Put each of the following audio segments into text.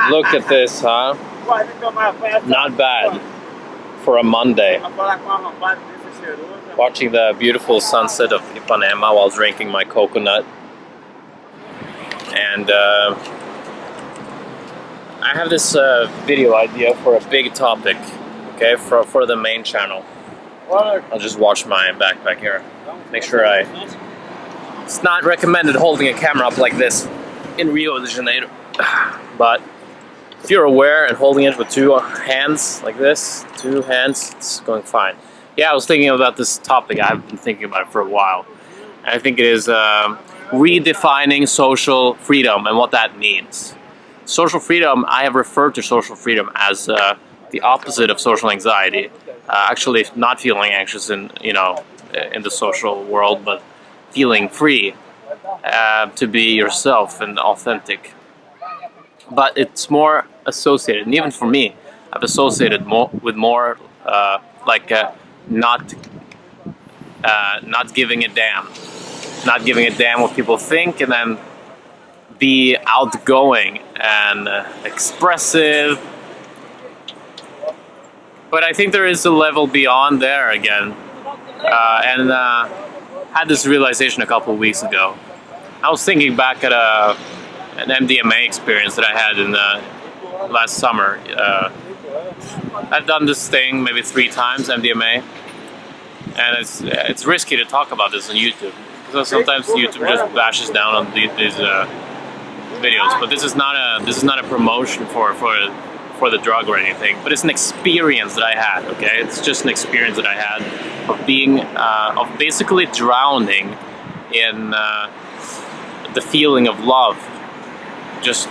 Look at this, huh? Not bad for a Monday. Watching the beautiful sunset of Ipanema while drinking my coconut. And I have this video idea for a big topic, okay, for the main channel. I'll just wash my backpack here. Make sure it's not recommended holding a camera up like this in Rio de Janeiro. But if you're aware and holding it with two hands like this, two hands, it's going fine. Yeah, I was thinking about this topic. I've been thinking about it for a while. I think it is redefining social freedom and what that means. Social freedom, I have referred to social freedom as the opposite of social anxiety. Actually, not feeling anxious in the social world, but feeling free to be yourself and authentic. But it's more associated, and even for me, I've associated with more not giving a damn. Not giving a damn what people think, and then be outgoing and expressive. But I think there is a level beyond there again. And had this realization a couple of weeks ago. I was thinking back at an MDMA experience that I had in last summer. I've done this thing maybe 3 times, MDMA. And it's risky to talk about this on YouTube. Because sometimes YouTube just bashes down on these videos. But this is not a promotion for the drug or anything, but it's an experience that I had, okay? It's just an experience that I had of being, of basically drowning in the feeling of love. Just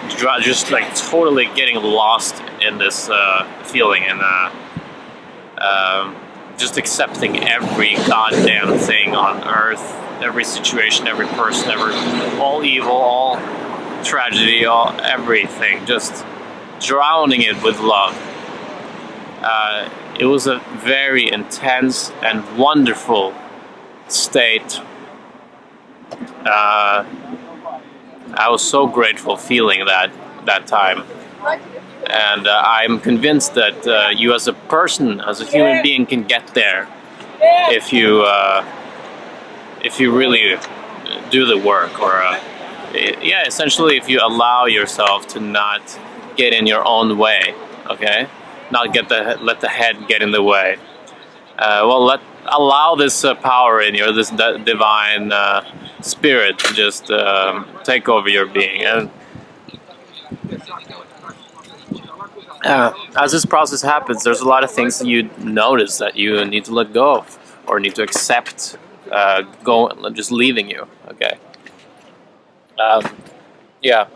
like totally getting lost in this feeling and just accepting every goddamn thing on earth, every situation, every person, all evil, all tragedy, all everything, just drowning it with love. It was a very intense and wonderful state. I was so grateful feeling that time, and I'm convinced that you as a person, as a human being, can get there if you really do the work, or yeah, essentially if you allow yourself to not get in your own way, okay? Not let the head get in the way. Allow this power in you, this divine spirit to just take over your being. And as this process happens, there's a lot of things that you notice that you need to let go of, or need to accept, just leaving you, okay? Yeah.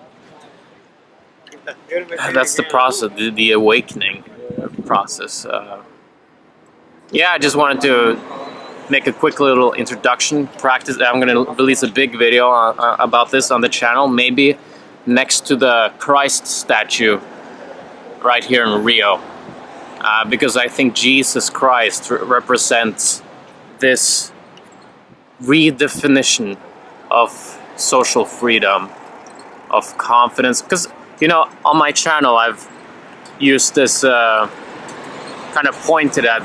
That's the process, the awakening process. Yeah, I just wanted to make a quick little introduction practice. I'm going to release a big video about this on the channel, maybe next to the Christ statue right here in Rio, because I think Jesus Christ represents this redefinition of social freedom, of confidence. Because on my channel I've used this kind of pointed at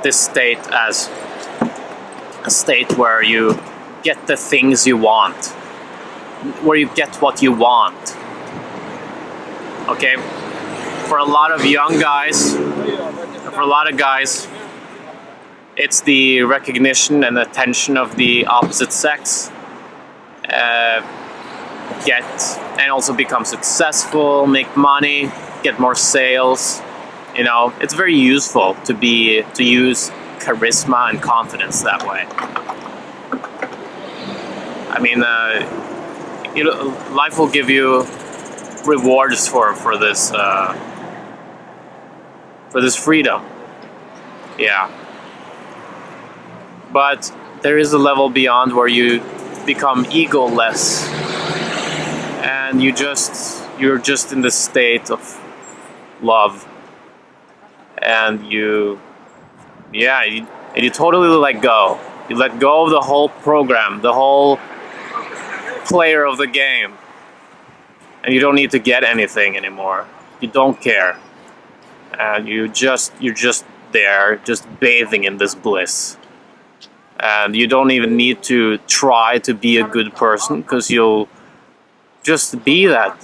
this state as a state where you get the things you want, where you get what you want. Okay, for a lot of young guys, for a lot of guys, it's the recognition and attention of the opposite sex. And also become successful, make money, get more sales. It's very useful to use charisma and confidence that way. I mean, life will give you rewards for this freedom. Yeah. But there is a level beyond where you become egoless, and you're just in the state of love, and you totally let go. You let go of the whole program, the whole player of the game, and you don't need to get anything anymore. You don't care, and you're just there, just bathing in this bliss. And you don't even need to try to be a good person, because you'll just be that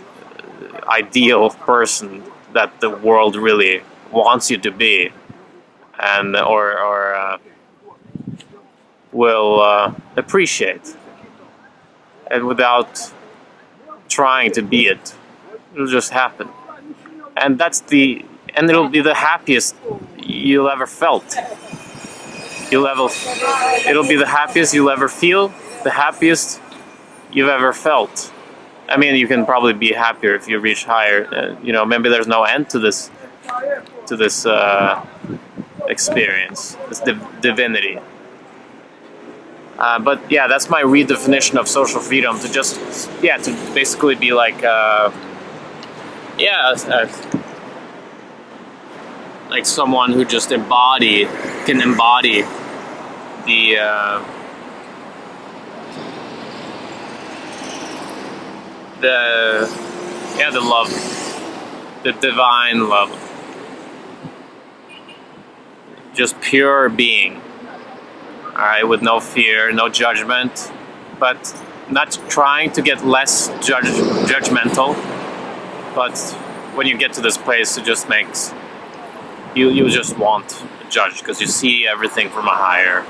ideal person that the world really wants you to be, and or will appreciate. And without trying to be it, it'll just happen. And it'll be the happiest you'll ever felt. It'll be the happiest you'll ever feel, the happiest you've ever felt. I mean, you can probably be happier if you reach higher. Maybe there's no end to this experience, this divinity. But yeah, that's my redefinition of social freedom. To basically be like, like someone who just can embody the love, the divine love, just pure being. All right, with no fear, no judgment, but not trying to get less judgmental. But when you get to this place, it just makes you just want to judge, because you see everything from a higher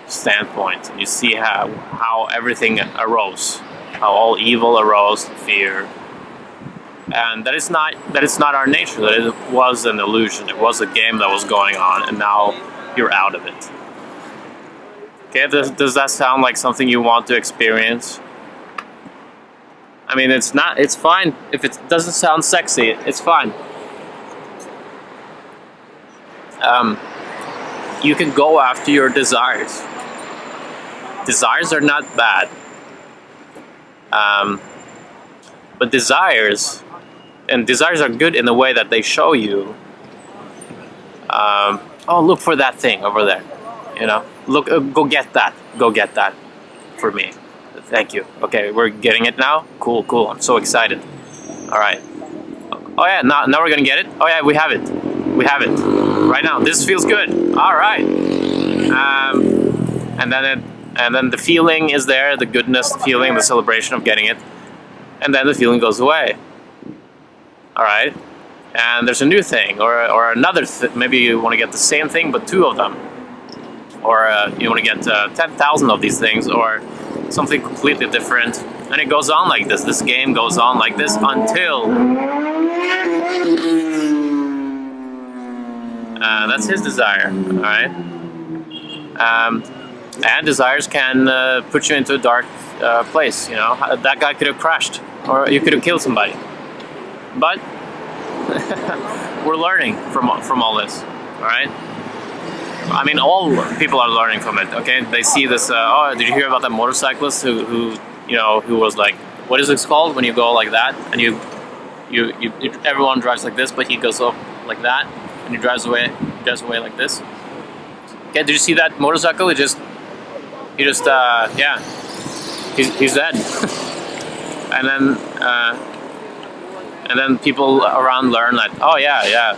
standpoint, and you see how everything arose, how all evil arose, fear, and that it's not our nature. That it was an illusion. It was a game that was going on, and now you're out of it. Okay, does that sound like something you want to experience? I mean, it's fine. If it doesn't sound sexy, it's fine. You can go after your desires. Desires are not bad. But desires are good in the way that they show you, oh, look for that thing over there. Look, go get that for me. Thank you. Okay, we're getting it now. Cool. I'm so excited. All right. Oh yeah, now we're gonna get it. Oh yeah, we have it right now. This feels good. All right. And then the feeling is there, the goodness, the feeling, the celebration of getting it, and then the feeling goes away. All right. And there's a new thing, or another. Maybe you want to get the same thing, but 2 of them. Or you want to get 10,000 of these things, or something completely different. And it goes on like this. This game goes on like this until... that's his desire, all right? And desires can put you into a dark place, That guy could have crashed, or you could have killed somebody. But we're learning from all this, all right? I mean, all people are learning from it. Okay, they see this. Oh, did you hear about that motorcyclist who was like, what is it called when you go like that, and you everyone drives like this, but he goes up like that, and he drives away like this. Okay, did you see that motorcycle? He's dead. and then people around learn that. Oh yeah.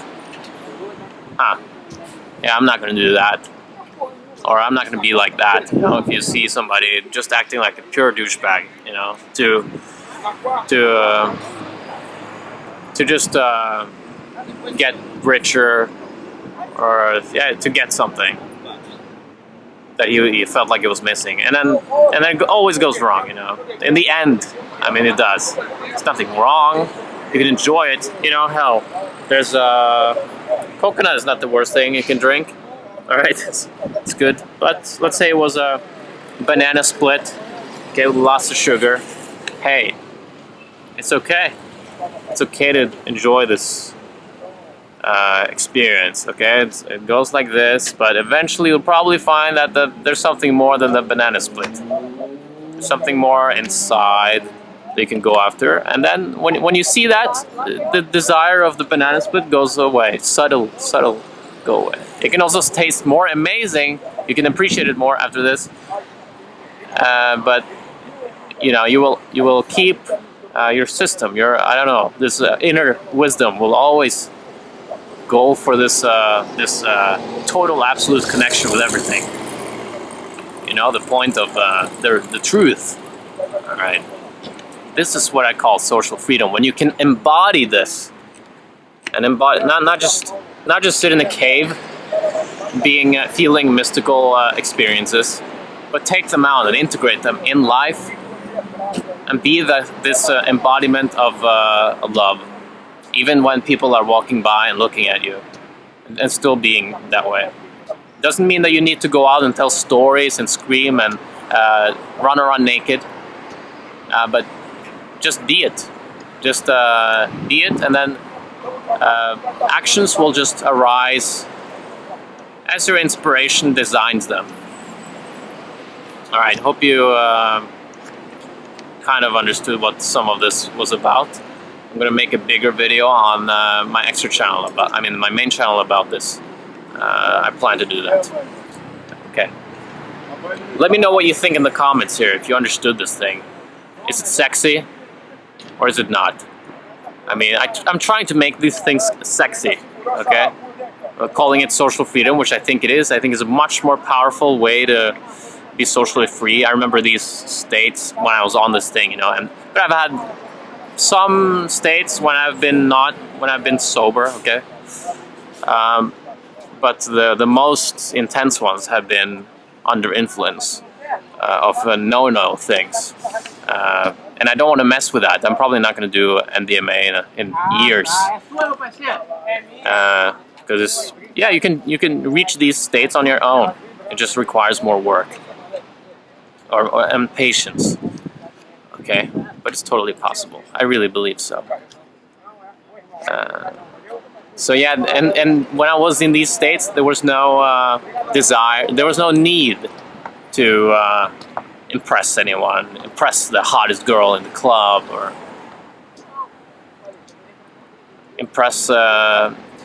Yeah, I'm not going to do that. Or I'm not going to be like that. If you see somebody just acting like a pure douchebag, to just get richer, or to get something that he felt like it was missing. And then it always goes wrong, In the end, I mean, it does. There's nothing wrong. You can enjoy it. Hell, there's coconut is not the worst thing you can drink. All right, it's good. But let's say it was a banana split, okay, with lots of sugar. Hey, it's okay. It's okay to enjoy this experience, okay? It goes like this, but eventually you'll probably find that there's something more than the banana split. There's something more inside that you can go after. And then when you see that, the desire of the banana split goes away. Subtle, go away. It can also taste more amazing. You can appreciate it more after this. But you will keep your system, I don't know, this inner wisdom will always go for this total absolute connection with everything. You know, the point of the truth. All right. This is what I call social freedom. When you can embody this, and embody not just sit in a cave, feeling mystical experiences, but take them out and integrate them in life, and be this embodiment of love, even when people are walking by and looking at you, and still being that way. Doesn't mean that you need to go out and tell stories and scream and run around naked, but just be it. Just be it, and then actions will just arise as your inspiration designs them. All right, hope you kind of understood what some of this was about. I'm gonna make a bigger video on my extra channel my main channel about this. I plan to do that. Okay. Let me know what you think in the comments here, if you understood this thing. Is it sexy or is it not? I mean, I'm trying to make these things sexy, okay? Calling it social freedom, which I think it is. I think is a much more powerful way to be socially free. I remember these states when I was on this thing, you know, but I've had some states when I've been sober, okay? But the most intense ones have been under influence of no things. And I don't want to mess with that. I'm probably not going to do MDMA in years. Because yeah, you can reach these states on your own. It just requires more work and patience. Okay, but it's totally possible. I really believe so. So yeah, and when I was in these states, there was no desire, there was no need to impress anyone, impress the hottest girl in the club, or impress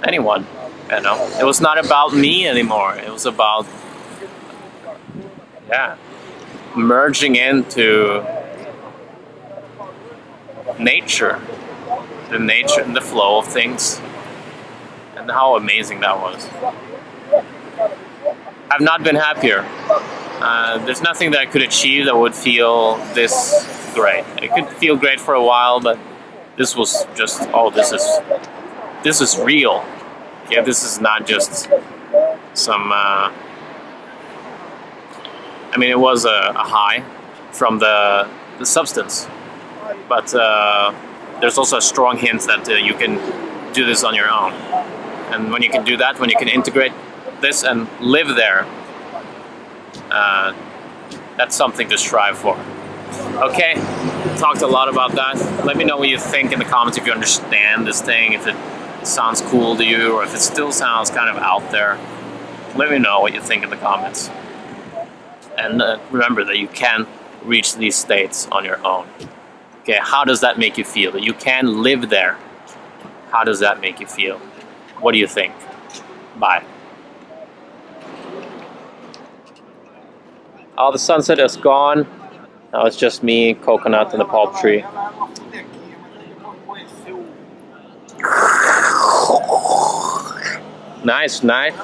anyone. You know, it was not about me anymore. It was about, yeah, merging into nature, the nature and the flow of things, and how amazing that was. I've not been happier. There's nothing that I could achieve that would feel this great. It could feel great for a while, but this was just, oh, this is real. Yeah, this is not just some, I mean, it was a high from the substance, but there's also a strong hint that you can do this on your own. And when you can do that, when you can integrate this and live there, that's something to strive for. Okay, talked a lot about that. Let me know what you think in the comments, if you understand this thing, if it sounds cool to you, or if it still sounds kind of out there. Let me know what you think in the comments. And remember that you can reach these states on your own. Okay, how does that make you feel? That you can live there. How does that make you feel? What do you think? Bye. Oh, the sunset is gone. Now it's just me, coconut, and the palm tree. Nice, right?